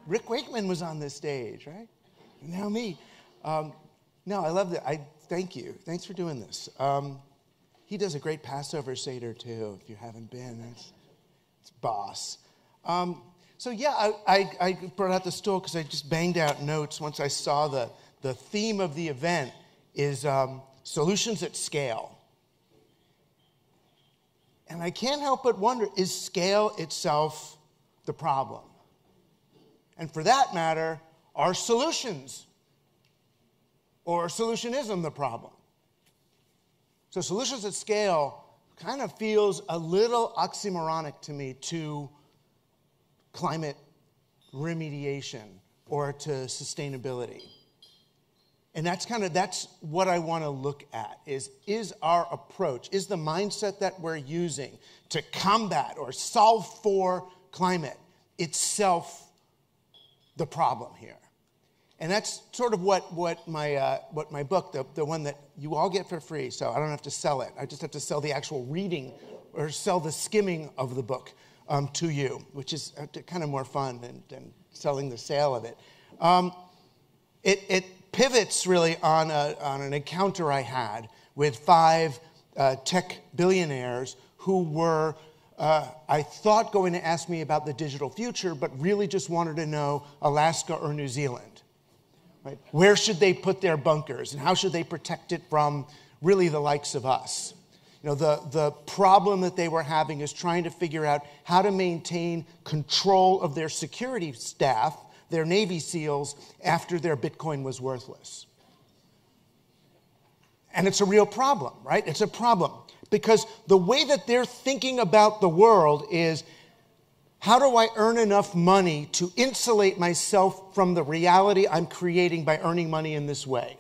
Rick Wakeman was on this stage, right? And now me. No, I love that. Thank you. Thanks for doing this. He does a great Passover Seder, too, if you haven't been. It's boss. So yeah, I brought out the stool because I just banged out notes once I saw the theme of the event is solutions at scale. And I can't help but wonder, is scale itself the problem? And for that matter, are solutions or solutionism the problem? So solutions at scale kind of feels a little oxymoronic to me to climate remediation or to sustainability. And that's what I want to look at is our approach, is the mindset that we're using to combat or solve for climate itself the problem here. And that's sort of what my book, the one that you all get for free, so I don't have to sell it. I just have to sell the actual reading or sell the skimming of the book to you, which is kind of more fun than selling the sale of it. It pivots really on an encounter I had with 5 tech billionaires who were, I thought, going to ask me about the digital future, but really just wanted to know Alaska or New Zealand. Right? Where should they put their bunkers, and how should they protect it from really the likes of us? You know, the problem that they were having is trying to figure out how to maintain control of their security staff, their Navy SEALs, after their Bitcoin was worthless. And it's a real problem, right? It's a problem because the way that they're thinking about the world is, how do I earn enough money to insulate myself from the reality I'm creating by earning money in this way?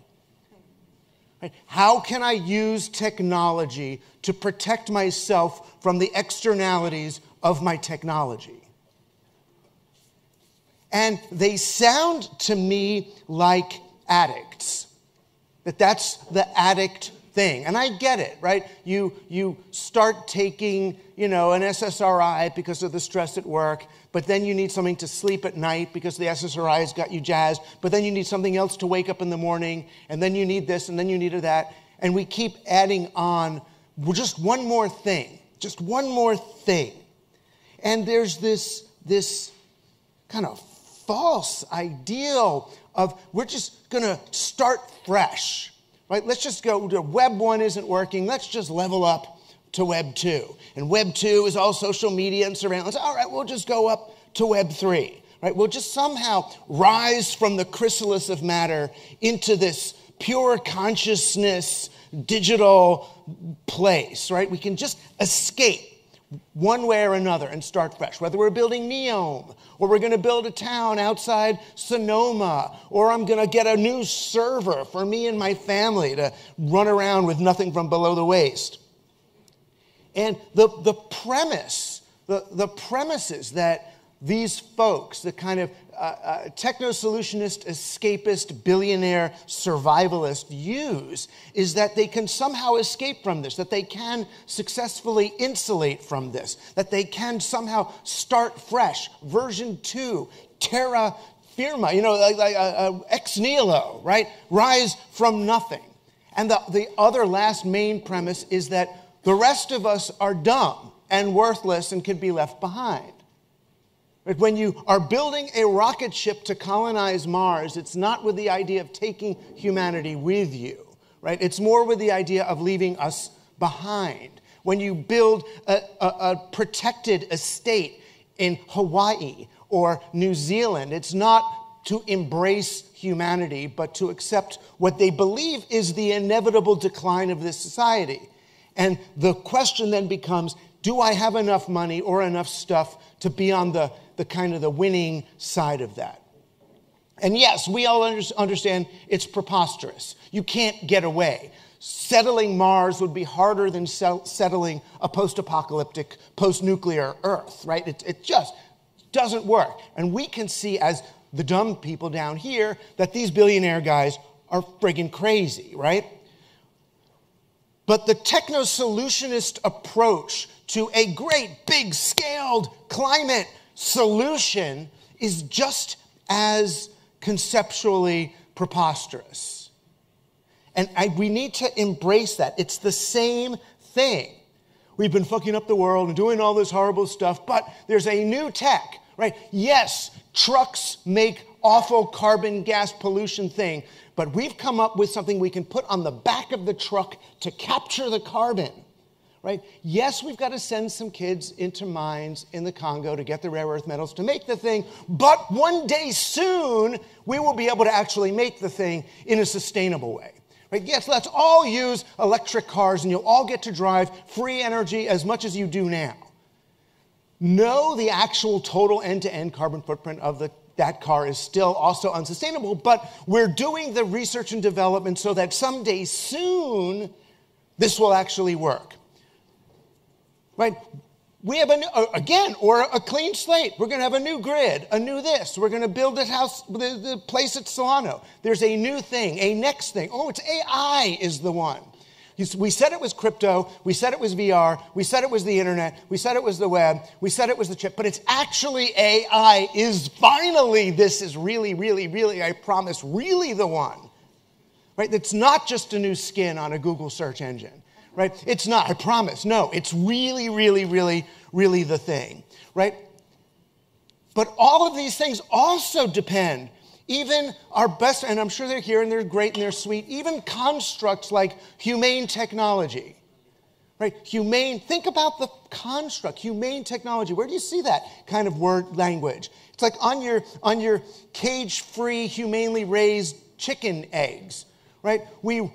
Right? How can I use technology to protect myself from the externalities of my technology? And they sound to me like addicts. That's the addict thing. And I get it, right? You start taking, an SSRI because of the stress at work, but then you need something to sleep at night because the SSRI has got you jazzed, but then you need something else to wake up in the morning, and then you need this, and then you need that. And we keep adding on just one more thing, And there's this kind of false ideal of we're just going to start fresh, right? Let's just go to Web 1 isn't working. Let's just level up to Web 2. And Web 2 is all social media and surveillance. All right, we'll just go up to Web 3, right? We'll just somehow rise from the chrysalis of matter into this pure consciousness, digital place, right? We can just escape one way or another and start fresh. Whether we're building Neom, or we're going to build a town outside Sonoma, or I'm going to get a new server for me and my family to run around with nothing from below the waist. And the premise is that these folks, the kind of techno-solutionist, escapist, billionaire survivalist use, is that they can somehow escape from this, that they can successfully insulate from this, that they can somehow start fresh, version 2, terra firma, ex nihilo, right? Rise from nothing. And the other last main premise is that the rest of us are dumb and worthless and can be left behind. When you are building a rocket ship to colonize Mars, it's not with the idea of taking humanity with you, right? It's more with the idea of leaving us behind. When you build a protected estate in Hawaii or New Zealand, it's not to embrace humanity, but to accept what they believe is the inevitable decline of this society. And the question then becomes, do I have enough money or enough stuff to be on the kind of the winning side of that? And yes, we all understand it's preposterous. You can't get away. Settling Mars would be harder than settling a post-apocalyptic, post-nuclear Earth, right? It just doesn't work. And we can see as the dumb people down here that these billionaire guys are friggin' crazy, right? But the techno-solutionist approach to a great big scaled climate solution is just as conceptually preposterous. And we need to embrace that. It's the same thing. We've been fucking up the world and doing all this horrible stuff, but there's a new tech, right? Yes, trucks make awful carbon gas pollution thing, but we've come up with something we can put on the back of the truck to capture the carbon, right? Yes, we've got to send some kids into mines in the Congo to get the rare earth metals to make the thing, but one day soon, we will be able to actually make the thing in a sustainable way. Right? Yes, let's all use electric cars and you'll all get to drive free energy as much as you do now. No, the actual total end-to-end carbon footprint of that car is still also unsustainable, but we're doing the research and development so that someday soon this will actually work. Right? We have a clean slate. We're going to have a new grid, a new this. We're going to build a house, the place at Solano. There's a new thing, a next thing. Oh, it's AI is the one. We said it was crypto. We said it was VR. We said it was the internet. We said it was the web. We said it was the chip. But it's actually AI is finally, this is really, really, really, I promise, really the one. Right? It's not just a new skin on a Google search engine. Right? It's not, I promise. No, it's really, really, really, really the thing. Right? But all of these things also depend, even our best, and I'm sure they're here and they're great and they're sweet, even constructs like humane technology. Right? Think about the construct, humane technology. Where do you see that kind of word language? It's like on your cage-free, humanely raised chicken eggs. Right? We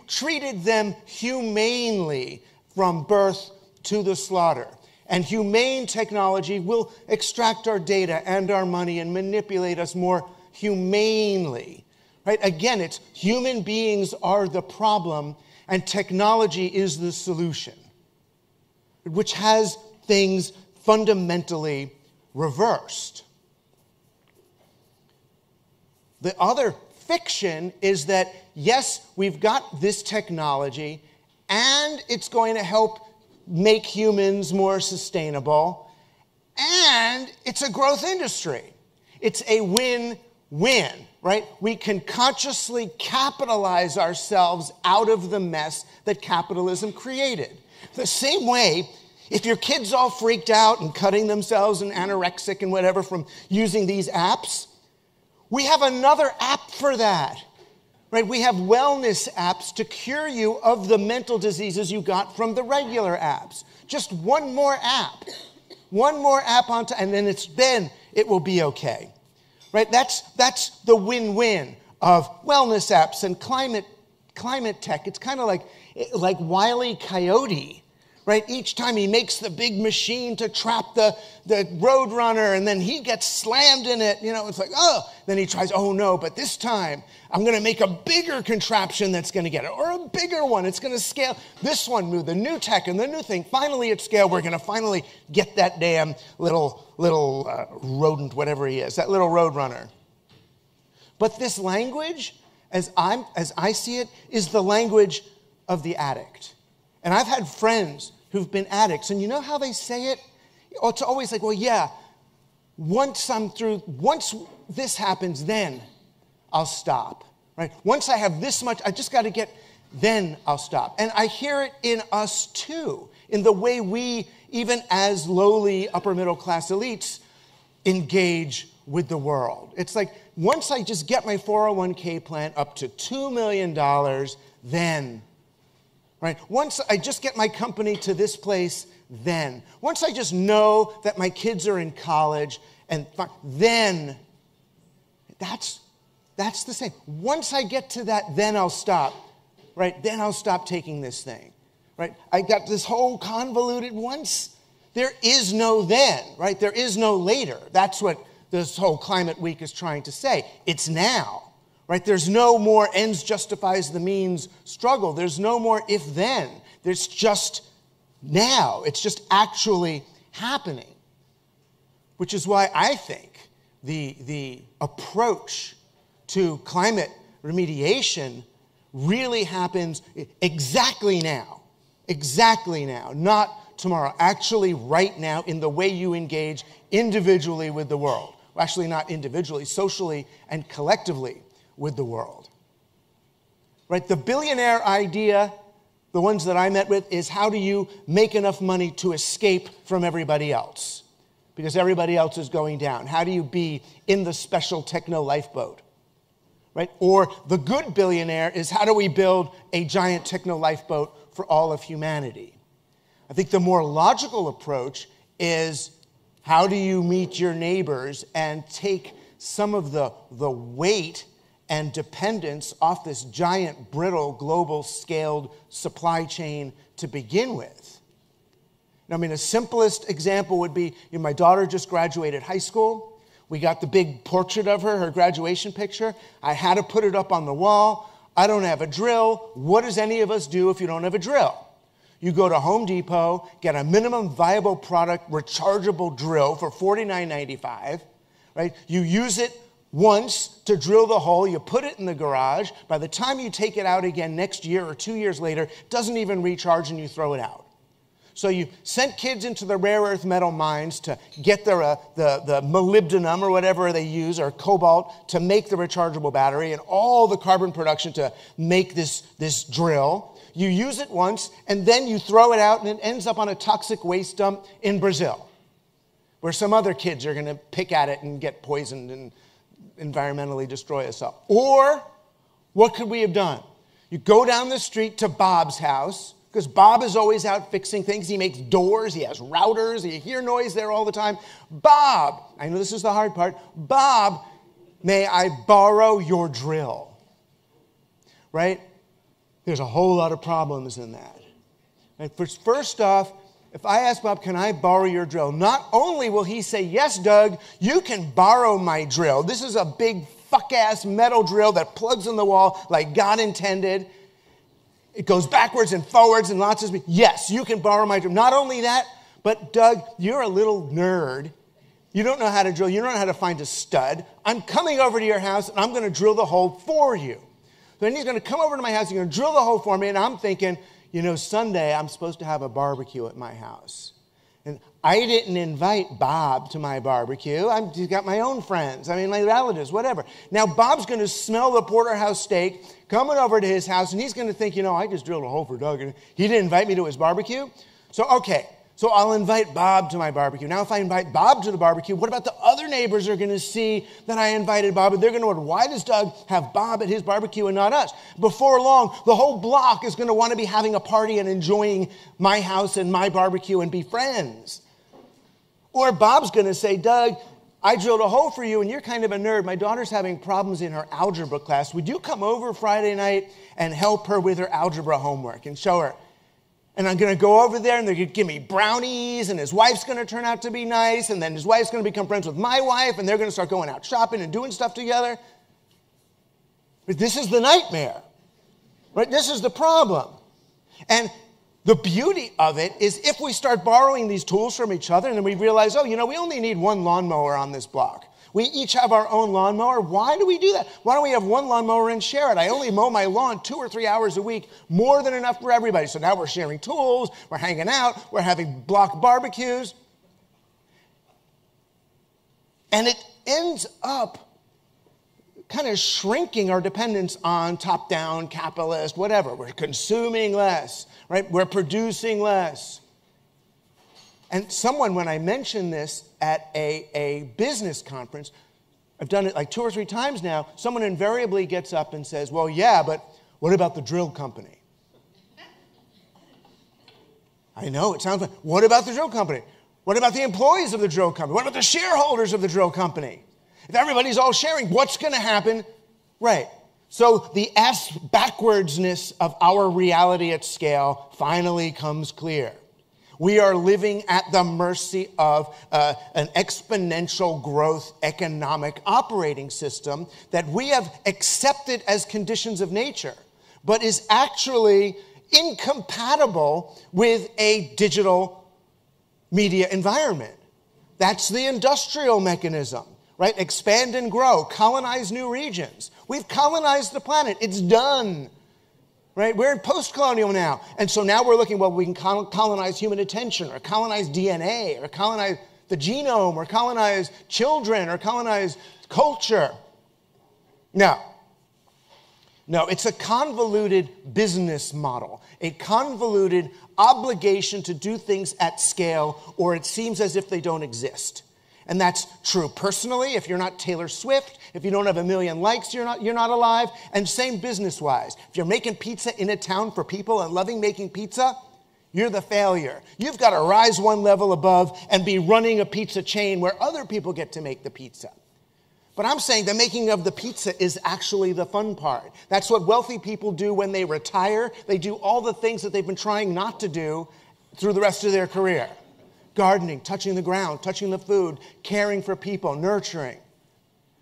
treated them humanely from birth to the slaughter. And humane technology will extract our data and our money and manipulate us more humanely. Right? Again, it's human beings are the problem and technology is the solution, which has things fundamentally reversed. The other fiction is that, yes, we've got this technology and it's going to help make humans more sustainable and it's a growth industry. It's a win-win, right? We can consciously capitalize ourselves out of the mess that capitalism created. The same way, if your kid's all freaked out and cutting themselves and anorexic and whatever from using these apps, we have another app for that, right? We have wellness apps to cure you of the mental diseases you got from the regular apps. Just one more app onto, and then it will be okay, right? That's the win-win of wellness apps and climate tech. It's kind of like Wile E. Coyote. Right? Each time he makes the big machine to trap the road runner and then he gets slammed in it, it's like, oh, then he tries, oh no, but this time I'm going to make a bigger contraption that's going to get it, or a bigger one. It's going to scale. This one, the new tech and the new thing, finally at scale, we're going to finally get that damn little rodent, whatever he is, that little road runner. But this language, as I see it, is the language of the addict. And I've had friends who've been addicts, and you know how they say it? It's always like, well, yeah, once this happens, then I'll stop, right? Once I have this much, I just got to then I'll stop. And I hear it in us too, in the way we, even as lowly upper middle class elites, engage with the world. It's like, once I just get my 401k plan up to $2 million, then... Right? Once I just get my company to this place, then. Once I just know that my kids are in college, and then. That's the same. Once I get to that, then I'll stop. Right? Then I'll stop taking this thing. Right? I got this whole convoluted once. There is no then. Right? There is no later. That's what this whole Climate Week is trying to say. It's now. Right? There's no more ends justifies the means struggle. There's no more if then. There's just now. It's just actually happening. Which is why I think the approach to climate remediation really happens exactly now, not tomorrow, actually right now in the way you engage individually with the world. Well, actually not individually, socially and collectively with the world. Right? The billionaire idea, the ones that I met with, is how do you make enough money to escape from everybody else? Because everybody else is going down. How do you be in the special techno lifeboat? Right? Or the good billionaire is how do we build a giant techno lifeboat for all of humanity? I think the more logical approach is how do you meet your neighbors and take some of the weight and dependence off this giant, brittle, global scaled supply chain to begin with? I mean, the simplest example would be, my daughter just graduated high school. We got the big portrait of her, her graduation picture. I had to put it up on the wall. I don't have a drill. What does any of us do if you don't have a drill? You go to Home Depot, get a minimum viable product rechargeable drill for $49.95, right? You use it once to drill the hole. You put it in the garage. By the time you take it out again next year or 2 years later, it doesn't even recharge and you throw it out. So you sent kids into the rare earth metal mines to get the molybdenum or whatever they use, or cobalt, to make the rechargeable battery, and all the carbon production to make this drill. You use it once, and then you throw it out, and it ends up on a toxic waste dump in Brazil, where some other kids are going to pick at it and get poisoned and environmentally destroy us all. Or, what could we have done? You go down the street to Bob's house, because Bob is always out fixing things. He makes doors, he has routers, you hear noise there all the time. Bob, I know this is the hard part. Bob, may I borrow your drill? Right? There's a whole lot of problems in that. Right? First off, if I ask Bob, can I borrow your drill? Not only will he say, yes, Doug, you can borrow my drill. This is a big fuck-ass metal drill that plugs in the wall like God intended. It goes backwards and forwards and lots of speed. Yes, you can borrow my drill. Not only that, but Doug, you're a little nerd. You don't know how to drill. You don't know how to find a stud. I'm coming over to your house and I'm going to drill the hole for you. Then he's going to come over to my house. He's going to drill the hole for me. And I'm thinking, Sunday I'm supposed to have a barbecue at my house. And I didn't invite Bob to my barbecue. I've got my own friends. My relatives, whatever. Now Bob's going to smell the porterhouse steak coming over to his house, and he's going to think, I just drilled a hole for Doug, and he didn't invite me to his barbecue. So I'll invite Bob to my barbecue. Now, if I invite Bob to the barbecue, what about the other neighbors are going to see that I invited Bob? And they're going to wonder, why does Doug have Bob at his barbecue and not us? Before long, the whole block is going to want to be having a party and enjoying my house and my barbecue and be friends. Or Bob's going to say, Doug, I drilled a hole for you and you're kind of a nerd. My daughter's having problems in her algebra class. Would you come over Friday night and help her with her algebra homework and show her? And I'm going to go over there and they're going to give me brownies and his wife's going to turn out to be nice. And then his wife's going to become friends with my wife and they're going to start going out shopping and doing stuff together. But this is the nightmare, right? This is the problem. And the beauty of it is if we start borrowing these tools from each other and then we realize, we only need one lawnmower on this block. We each have our own lawnmower. Why do we do that? Why don't we have one lawnmower and share it? I only mow my lawn 2 or 3 hours a week, more than enough for everybody. So now we're sharing tools, we're hanging out, we're having block barbecues. And it ends up kind of shrinking our dependence on top-down, capitalist, whatever. We're consuming less, right? We're producing less. And someone, when I mentioned this at a business conference, I've done it like 2 or 3 times now, someone invariably gets up and says, well, yeah, but what about the drill company? I know, it sounds like, what about the drill company? What about the employees of the drill company? What about the shareholders of the drill company? If everybody's all sharing, what's going to happen? Right. So the S backwardsness of our reality at scale finally comes clear. We are living at the mercy of an exponential growth economic operating system that we have accepted as conditions of nature, but is actually incompatible with a digital media environment. That's the industrial mechanism, right? Expand and grow, colonize new regions. We've colonized the planet. It's done. Right? We're in post-colonial now. And so now we're looking, we can colonize human attention or colonize DNA or colonize the genome or colonize children or colonize culture. No, it's a convoluted business model, a convoluted obligation to do things at scale, or it seems as if they don't exist. And that's true personally. If you're not Taylor Swift, if you don't have 1 million likes, you're not alive. And same business-wise. If you're making pizza in a town for people and loving making pizza, you're the failure. You've got to rise one level above and be running a pizza chain where other people get to make the pizza. But I'm saying the making of the pizza is actually the fun part. That's what wealthy people do when they retire. They do all the things that they've been trying not to do through the rest of their career. Gardening, touching the ground, touching the food, caring for people, nurturing.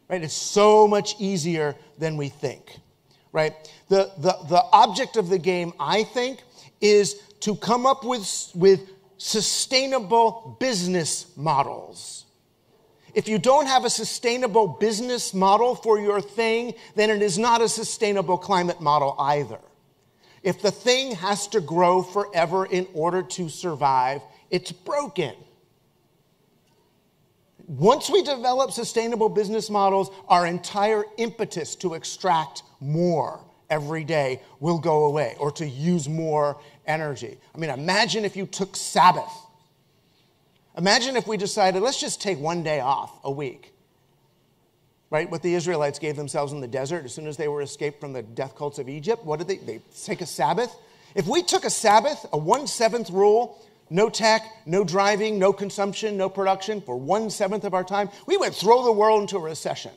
Right? It's so much easier than we think. Right? The object of the game, I think, is to come up with sustainable business models. If you don't have a sustainable business model for your thing, then it is not a sustainable climate model either. If the thing has to grow forever in order to survive, it's broken. Once we develop sustainable business models, our entire impetus to extract more every day will go away, or to use more energy. I mean, imagine if you took Sabbath. Imagine if we decided, let's just take one day off a week. Right? What the Israelites gave themselves in the desert as soon as they were escaped from the death cults of Egypt. What did they take a Sabbath? If we took a Sabbath, a 1/7 rule, no tech, no driving, no consumption, no production for 1/7 of our time, we would throw the world into a recession.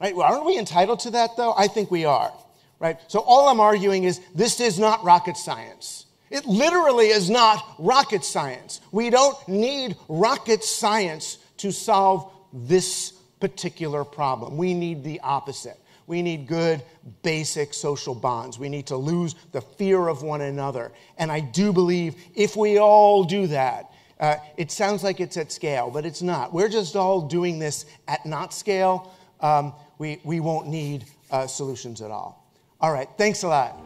Right? Well, aren't we entitled to that, though? I think we are. Right? So all I'm arguing is this is not rocket science. It literally is not rocket science. We don't need rocket science to solve this particular problem. We need the opposite. We need good, basic social bonds. We need to lose the fear of one another. And I do believe if we all do that, it sounds like it's at scale, but it's not. We're just all doing this at not scale. We won't need solutions at all. All right, thanks a lot.